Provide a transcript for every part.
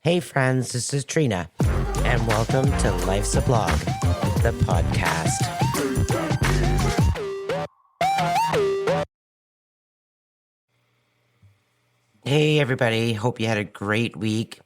Hey friends, this is Trina, and welcome to Life's a Blog, the podcast. Hey everybody, hope you had a great week.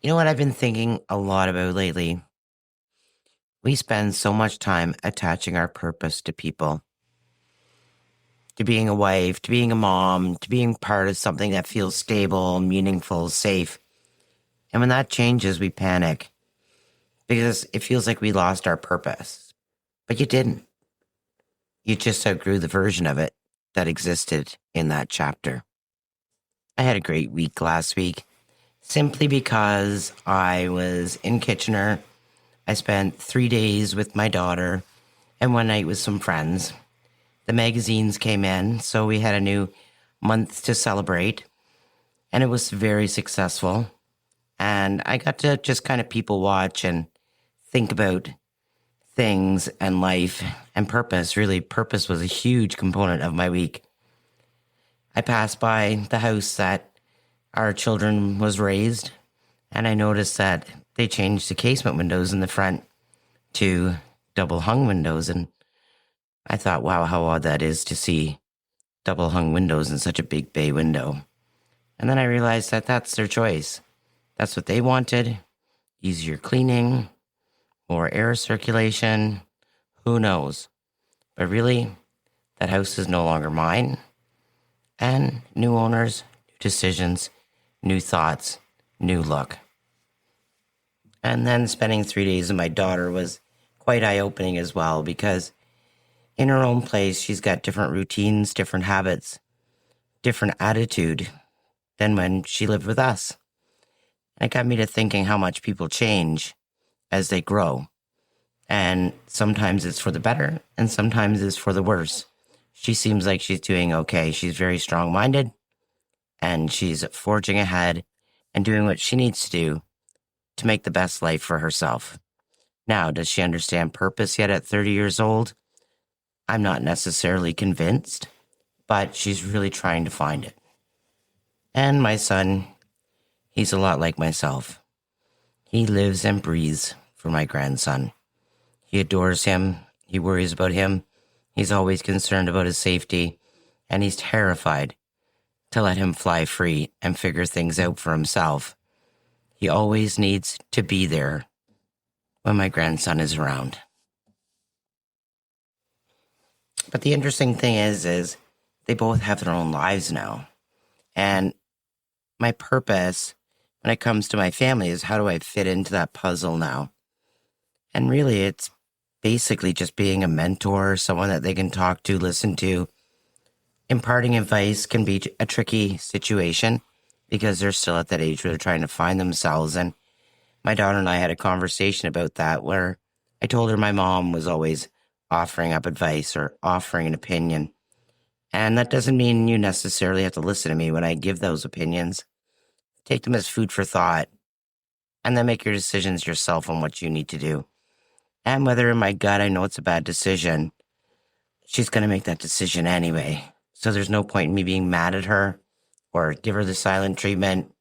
You know what I've been thinking a lot about lately? We spend so much time attaching our purpose to people, to being a wife, to being a mom, to being part of something that feels stable, meaningful, safe. And when that changes, we panic because it feels like we lost our purpose. But you didn't. You just outgrew the version of it that existed in that chapter. I had a great week last week simply because I was in Kitchener. I spent 3 days with my daughter and one night with some friends. The magazines came in, so we had a new month to celebrate, and it was very successful. And I got to just kind of people watch and think about things and life and purpose. Really, purpose was a huge component of my week. I passed by the house that our children was raised, and I noticed that they changed the casement windows in the front to double hung windows. And I thought, wow, how odd that is to see double hung windows in such a big bay window. And then I realized that that's their choice. That's what they wanted. Easier cleaning, more air circulation, who knows? But really, that house is no longer mine. And new owners, new decisions, new thoughts, new look. And then spending 3 days with my daughter was quite eye-opening as well, because in her own place, she's got different routines, different habits, different attitude than when she lived with us. And it got me to thinking how much people change as they grow. And sometimes it's for the better, and sometimes it's for the worse. She seems like she's doing okay. She's very strong-minded, and she's forging ahead and doing what she needs to do to make the best life for herself. Now, does she understand purpose yet at 30 years old? I'm not necessarily convinced, but she's really trying to find it. And my son, he's a lot like myself. He lives and breathes for my grandson. He adores him. He worries about him. He's always concerned about his safety, and he's terrified to let him fly free and figure things out for himself. He always needs to be there when my grandson is around. But the interesting thing is they both have their own lives now. And my purpose when it comes to my family is, how do I fit into that puzzle now? And really, it's basically just being a mentor, someone that they can talk to, listen to. Imparting advice can be a tricky situation because they're still at that age where they're trying to find themselves. And my daughter and I had a conversation about that, where I told her my mom was always offering up advice or offering an opinion. And that doesn't mean you necessarily have to listen to me when I give those opinions. Take them as food for thought, and then make your decisions yourself on what you need to do. And whether in my gut I know it's a bad decision, she's going to make that decision anyway. So there's no point in me being mad at her or give her the silent treatment.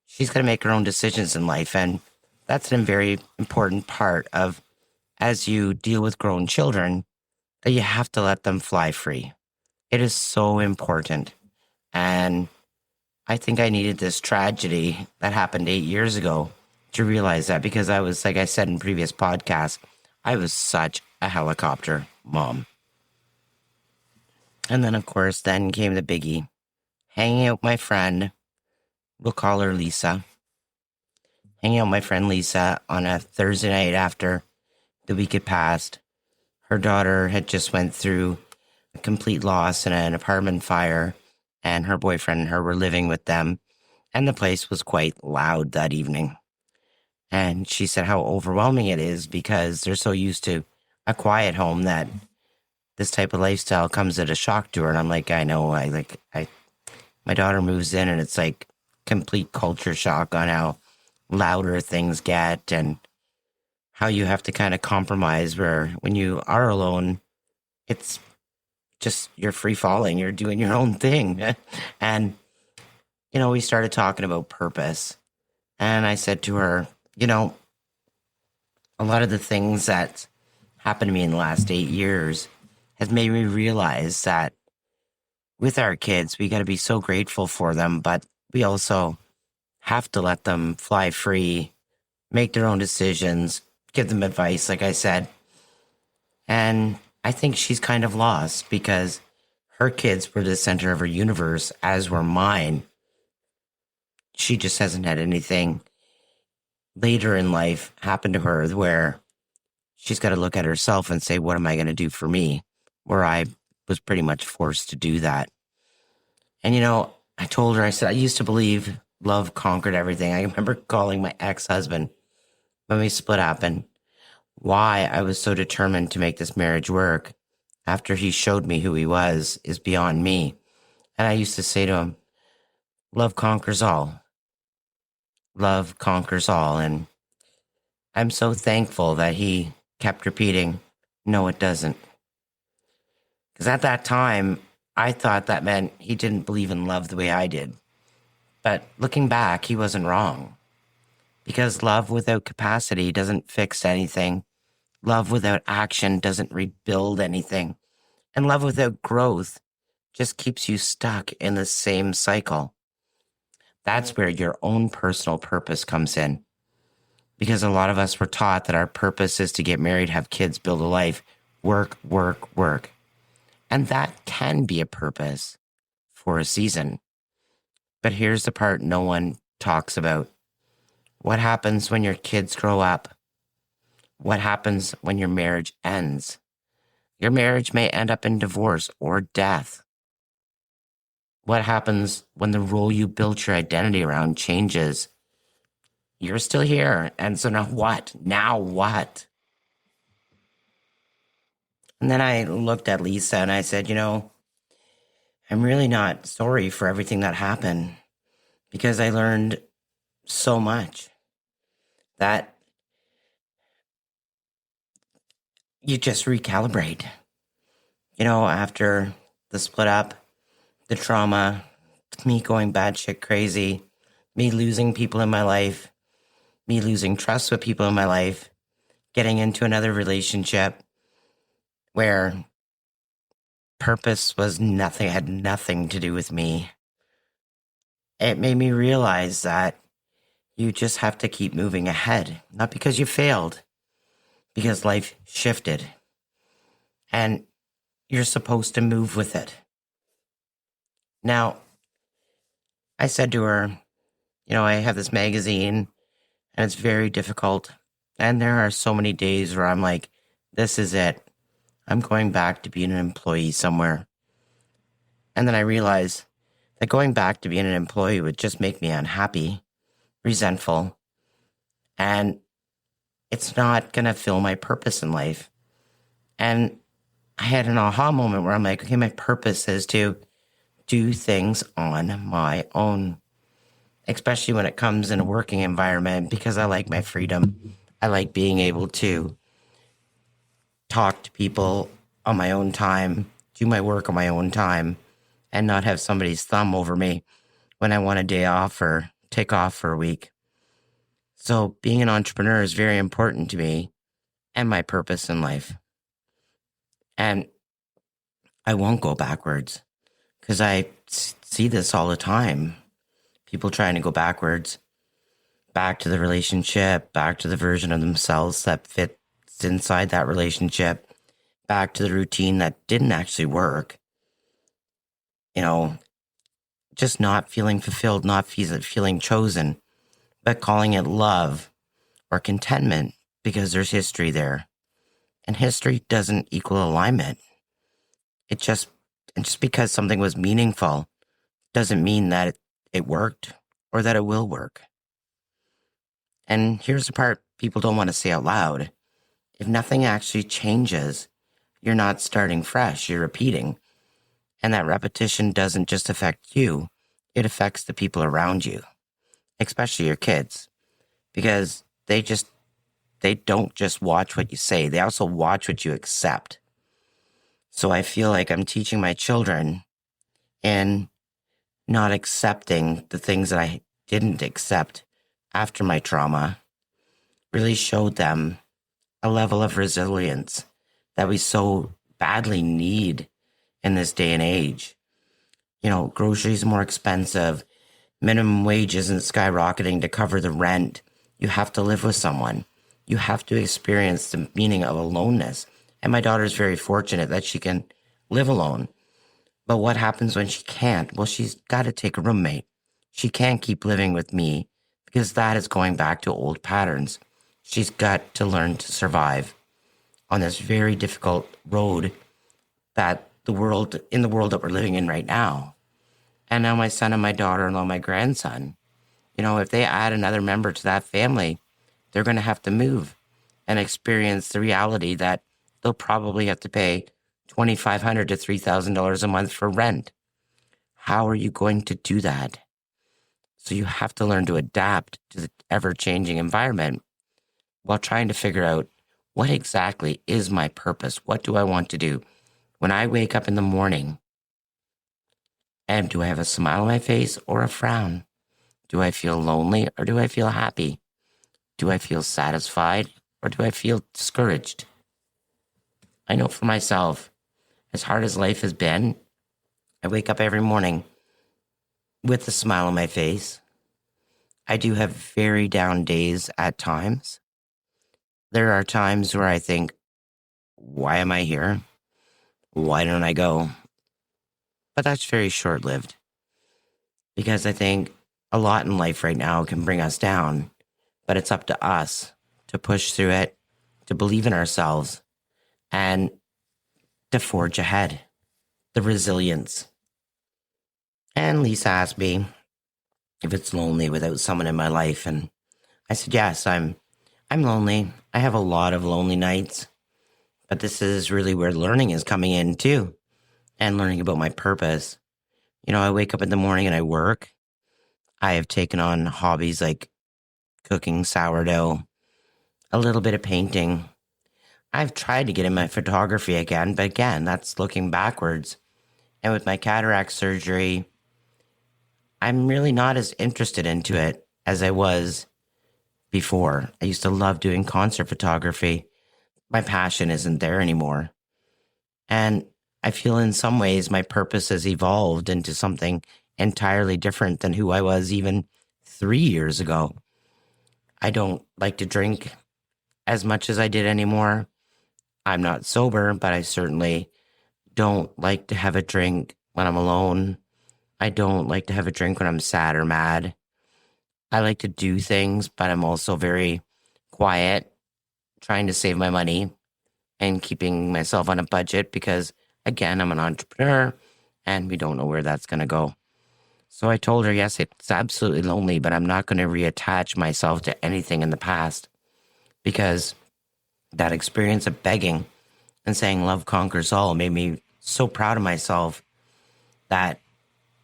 She's going to make her own decisions in life. And that's a very important part of, as you deal with grown children, that you have to let them fly free. It is so important. And I think I needed this tragedy that happened 8 years ago to realize that, because I was, like I said in previous podcasts, I was such a helicopter mom. And then, of course, then came the biggie. Hanging out with my friend, we'll call her Lisa. Hanging out with my friend Lisa on a Thursday night after the week had passed. Her daughter had just went through a complete loss in an apartment fire, and her boyfriend and her were living with them. And the place was quite loud that evening. And she said how overwhelming it is because they're so used to a quiet home that this type of lifestyle comes at a shock to her. And I'm like, I know, my daughter moves in and it's like complete culture shock on how louder things get and how you have to kind of compromise, where when you are alone, it's just, you're free falling, you're doing your own thing. And, we started talking about purpose. And I said to her, a lot of the things that happened to me in the last 8 years has made me realize that with our kids, we got to be so grateful for them, but we also have to let them fly free, make their own decisions, give them advice, like I said. And I think she's kind of lost because her kids were the center of her universe, as were mine. She just hasn't had anything later in life happen to her where she's got to look at herself and say, what am I going to do for me? Where I was pretty much forced to do that. And, I told her, I said, I used to believe love conquered everything. I remember calling my ex-husband when we split up and why I was so determined to make this marriage work after he showed me who he was is beyond me. And I used to say to him, love conquers all. Love conquers all. And I'm so thankful that he kept repeating, no, it doesn't. Because at that time, I thought that meant he didn't believe in love the way I did. But looking back, he wasn't wrong. Because love without capacity doesn't fix anything. Love without action doesn't rebuild anything. And love without growth just keeps you stuck in the same cycle. That's where your own personal purpose comes in. Because a lot of us were taught that our purpose is to get married, have kids, build a life, work, work, work. And that can be a purpose for a season. But here's the part no one talks about. What happens when your kids grow up? What happens when your marriage ends? Your marriage may end up in divorce or death. What happens when the role you built your identity around changes? You're still here. And so now what? Now what? And then I looked at Lisa and I said, I'm really not sorry for everything that happened because I learned so much that you just recalibrate. After the split up, the trauma, me going batshit crazy, me losing people in my life, me losing trust with people in my life, getting into another relationship where purpose was nothing, had nothing to do with me. It made me realize that you just have to keep moving ahead, not because you failed, because life shifted. And you're supposed to move with it. Now, I said to her, I have this magazine and it's very difficult. And there are so many days where I'm like, this is it. I'm going back to being an employee somewhere. And then I realized that going back to being an employee would just make me unhappy, resentful, and it's not going to fill my purpose in life. And I had an aha moment where I'm like, okay, my purpose is to do things on my own, especially when it comes in a working environment, because I like my freedom. I like being able to talk to people on my own time, do my work on my own time, and not have somebody's thumb over me when I want a day off or take off for a week. So being an entrepreneur is very important to me and my purpose in life. And I won't go backwards because I see this all the time. People trying to go backwards, back to the relationship, back to the version of themselves that fits inside that relationship, back to the routine that didn't actually work. Just not feeling fulfilled, not feeling chosen, but calling it love or contentment because there's history there. And history doesn't equal alignment. And just because something was meaningful doesn't mean that it worked or that it will work. And here's the part people don't want to say out loud. If nothing actually changes, you're not starting fresh, you're repeating. And that repetition doesn't just affect you, it affects the people around you, especially your kids, because they don't just watch what you say, they also watch what you accept. So I feel like I'm teaching my children in not accepting the things that I didn't accept after my trauma really showed them a level of resilience that we so badly need in this day and age. Groceries are more expensive. Minimum wage isn't skyrocketing to cover the rent. You have to live with someone. You have to experience the meaning of aloneness. And my daughter's very fortunate that she can live alone. But what happens when she can't? Well, she's got to take a roommate. She can't keep living with me because that is going back to old patterns. She's got to learn to survive on this very difficult road that in the world that we're living in right now. And now my son and my daughter-in-law, my grandson, if they add another member to that family, they're going to have to move and experience the reality that they'll probably have to pay $2,500 to $3,000 a month for rent. How are you going to do that? So you have to learn to adapt to the ever-changing environment while trying to figure out what exactly is my purpose? What do I want to do? When I wake up in the morning, and do I have a smile on my face or a frown? Do I feel lonely or do I feel happy? Do I feel satisfied or do I feel discouraged? I know for myself, as hard as life has been, I wake up every morning with a smile on my face. I do have very down days at times. There are times where I think, why am I here? Why don't I go? But that's very short-lived because I think a lot in life right now can bring us down, but it's up to us to push through it, to believe in ourselves, and to forge ahead. The resilience. And Lisa asked me if it's lonely without someone in my life, and I said, yes, I'm lonely. I have a lot of lonely nights, but this is really where learning is coming in too, and learning about my purpose. I wake up in the morning and I work. I have taken on hobbies like cooking sourdough, a little bit of painting. I've tried to get in my photography again, but again, that's looking backwards. And with my cataract surgery, I'm really not as interested into it as I was before. I used to love doing concert photography. My passion isn't there anymore. And I feel in some ways my purpose has evolved into something entirely different than who I was even 3 years ago. I don't like to drink as much as I did anymore. I'm not sober, but I certainly don't like to have a drink when I'm alone. I don't like to have a drink when I'm sad or mad. I like to do things, but I'm also very quiet, trying to save my money and keeping myself on a budget because, again, I'm an entrepreneur and we don't know where that's going to go. So I told her, yes, it's absolutely lonely, but I'm not going to reattach myself to anything in the past because that experience of begging and saying love conquers all made me so proud of myself that,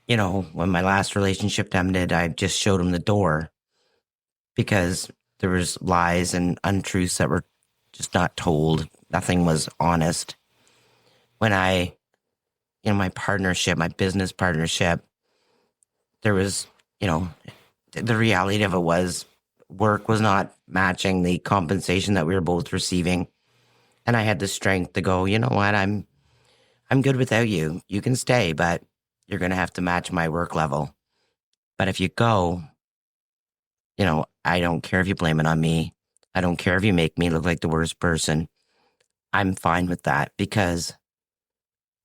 when my last relationship ended, I just showed him the door because there was lies and untruths that were just not told. Nothing was honest. When my partnership, my business partnership, there was, the reality of it was work was not matching the compensation that we were both receiving. And I had the strength to go, you know what, I'm good without you. You can stay, but you're going to have to match my work level. But if you go, I don't care if you blame it on me. I don't care if you make me look like the worst person. I'm fine with that because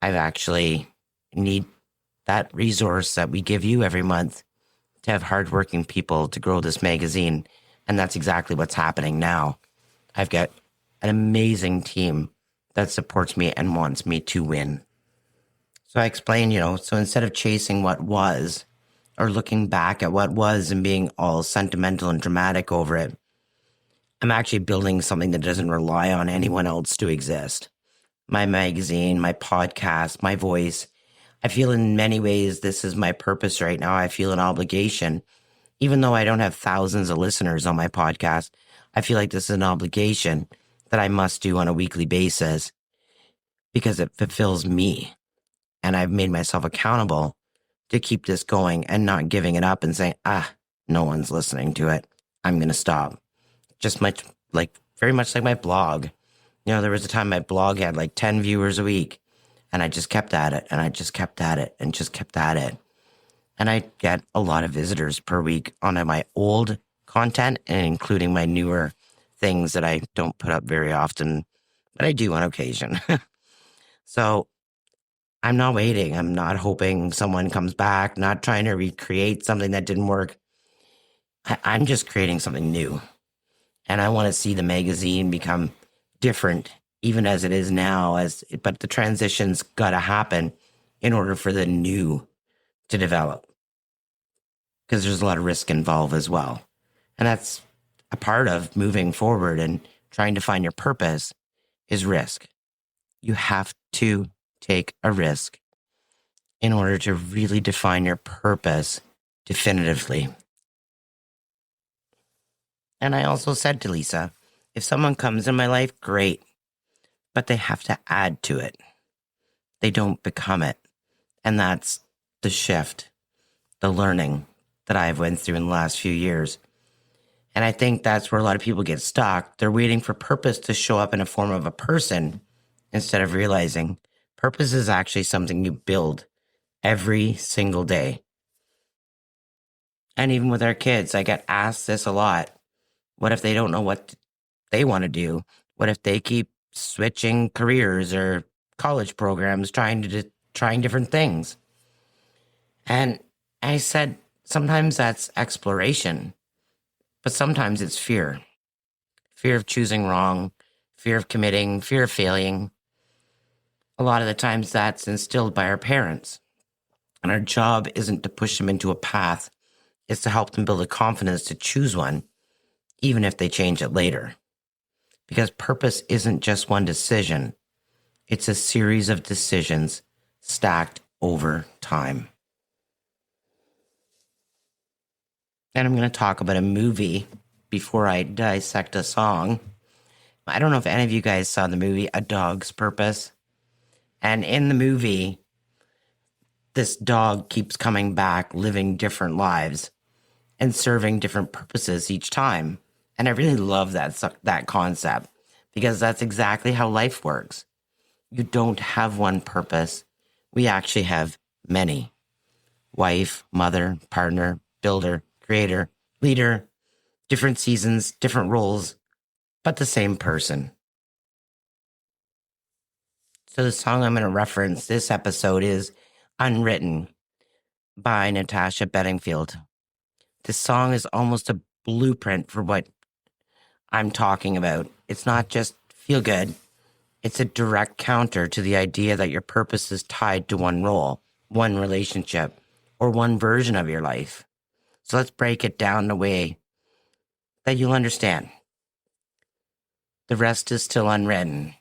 I actually need that resource that we give you every month to have hardworking people to grow this magazine. And that's exactly what's happening now. I've got an amazing team that supports me and wants me to win. So I explained, so instead of chasing what was or looking back at what was and being all sentimental and dramatic over it, I'm actually building something that doesn't rely on anyone else to exist. My magazine, my podcast, my voice. I feel in many ways this is my purpose right now. I feel an obligation. Even though I don't have thousands of listeners on my podcast, I feel like this is an obligation that I must do on a weekly basis because it fulfills me. And I've made myself accountable to keep this going and not giving it up and saying, no one's listening to it. I'm going to stop. Just very much like my blog. There was a time my blog had like 10 viewers a week, and I just kept at it, and I just kept at it, and just kept at it. And I get a lot of visitors per week on my old content, and including my newer things that I don't put up very often, but I do on occasion. So I'm not waiting. I'm not hoping someone comes back, not trying to recreate something that didn't work. I'm just creating something new. And I want to see the magazine become different, even as it is now. But the transition's got to happen in order for the new to develop, because there's a lot of risk involved as well. And that's a part of moving forward and trying to find your purpose is risk. You have to take a risk in order to really define your purpose definitively. And I also said to Lisa, if someone comes in my life, great, but they have to add to it. They don't become it. And that's the shift, the learning that I've went through in the last few years. And I think that's where a lot of people get stuck. They're waiting for purpose to show up in a form of a person instead of realizing purpose is actually something you build every single day. And even with our kids, I get asked this a lot. What if they don't know what they want to do? What if they keep switching careers or college programs, trying different things? And I said, sometimes that's exploration, but sometimes it's fear. Fear of choosing wrong, fear of committing, fear of failing. A lot of the times that's instilled by our parents. And our job isn't to push them into a path. It's to help them build the confidence to choose one, even if they change it later. Because purpose isn't just one decision. It's a series of decisions stacked over time. And I'm going to talk about a movie before I dissect a song. I don't know if any of you guys saw the movie A Dog's Purpose. And in the movie, this dog keeps coming back, living different lives and serving different purposes each time. And I really love that concept, because that's exactly how life works. You don't have one purpose. We actually have many. Wife, mother, partner, builder, creator, leader, different seasons, different roles, but the same person. So the song I'm going to reference this episode is Unwritten by Natasha Bedingfield. This song is almost a blueprint for what I'm talking about. It's not just feel good. It's a direct counter to the idea that your purpose is tied to one role, one relationship, or one version of your life. So let's break it down in a way that you'll understand. The rest is still unwritten.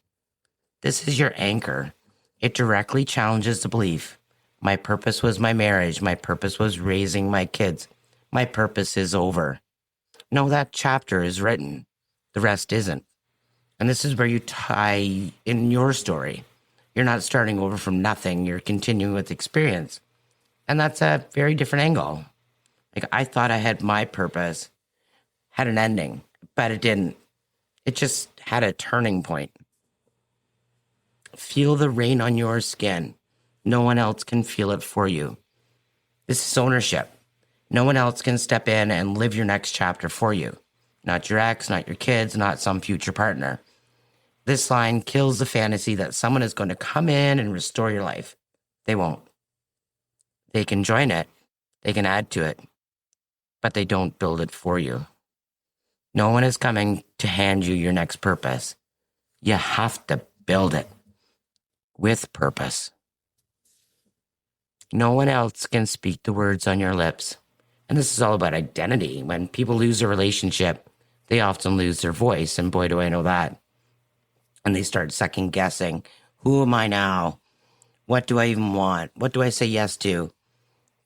This is your anchor. It directly challenges the belief. My purpose was my marriage. My purpose was raising my kids. My purpose is over. No, that chapter is written. The rest isn't. And this is where you tie in your story. You're not starting over from nothing. You're continuing with experience. And that's a very different angle. Like, I thought I had my purpose, had an ending, but it didn't. It just had a turning point. Feel the rain on your skin. No one else can feel it for you. This is ownership. No one else can step in and live your next chapter for you. Not your ex, not your kids, not some future partner. This line kills the fantasy that someone is going to come in and restore your life. They won't. They can join it. They can add to it. But they don't build it for you. No one is coming to hand you your next purpose. You have to build it with purpose. No one else can speak the words on your lips. And this is all about identity. When people lose a relationship, they often lose their voice. And boy, do I know that. And they start second guessing. Who am I now? What do I even want? What do I say yes to?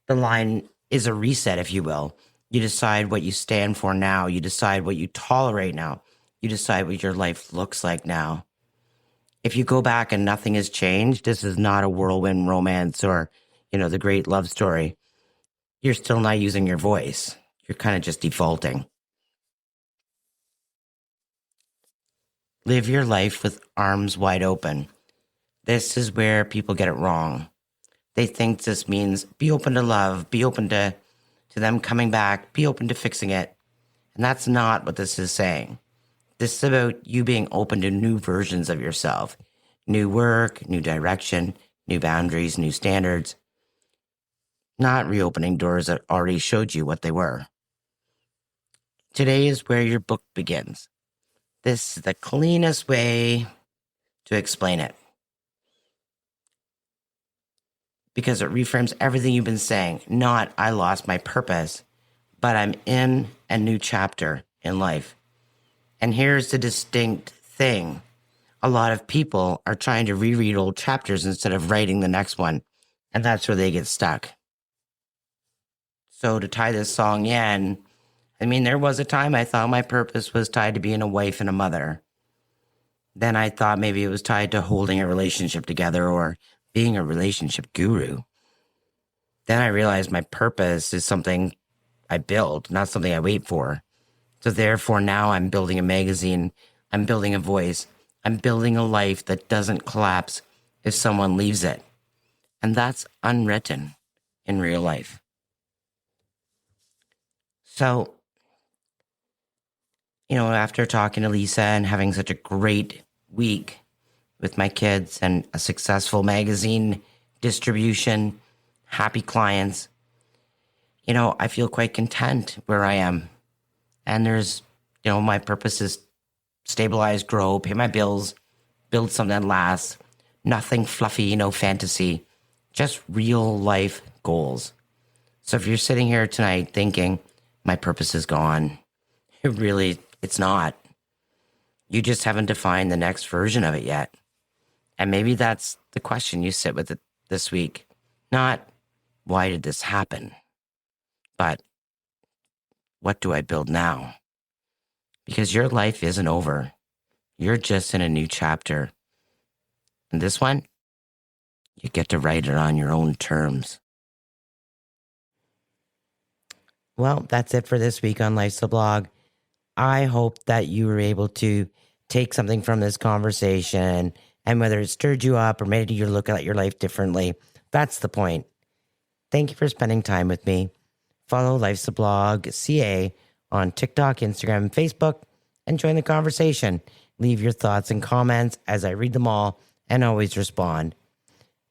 The line is a reset, if you will. You decide what you stand for now. You decide what you tolerate now. You decide what your life looks like now. If you go back and nothing has changed, this is not a whirlwind romance or, the great love story. You're still not using your voice. You're kind of just defaulting. Live your life with arms wide open. This is where people get it wrong. They think this means be open to love, be open to them coming back, be open to fixing it. And that's not what this is saying. This is about you being open to new versions of yourself, new work, new direction, new boundaries, new standards, not reopening doors that already showed you what they were. Today is where your book begins. This is the cleanest way to explain it, because it reframes everything you've been saying. Not, I lost my purpose, but I'm in a new chapter in life. And here's the distinct thing. A lot of people are trying to reread old chapters instead of writing the next one. And that's where they get stuck. So to tie this song in, there was a time I thought my purpose was tied to being a wife and a mother. Then I thought maybe it was tied to holding a relationship together or being a relationship guru. Then I realized my purpose is something I build, not something I wait for. So therefore now I'm building a magazine, I'm building a voice, I'm building a life that doesn't collapse if someone leaves it. And that's unwritten in real life. So, after talking to Lisa and having such a great week with my kids and a successful magazine distribution, happy clients, I feel quite content where I am. And there's, my purpose is stabilize, grow, pay my bills, build something that lasts, nothing fluffy, no fantasy, just real life goals. So if you're sitting here tonight thinking, my purpose is gone, it's not. You just haven't defined the next version of it yet. And maybe that's the question you sit with it this week. Not, why did this happen? But, what do I build now? Because your life isn't over. You're just in a new chapter. And this one, you get to write it on your own terms. Well, that's it for this week on Life's a Blog. I hope that you were able to take something from this conversation, and whether it stirred you up or made you look at your life differently, that's the point. Thank you for spending time with me. Follow Life's a Blog CA on TikTok, Instagram, and Facebook, and join the conversation. Leave your thoughts and comments as I read them all and always respond.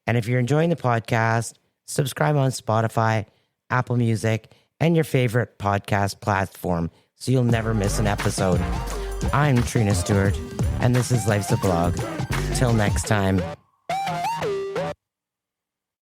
And if you're enjoying the podcast, subscribe on Spotify, Apple Music, and your favorite podcast platform so you'll never miss an episode. I'm Trina Stewart, and this is Life's a Blog. Till next time.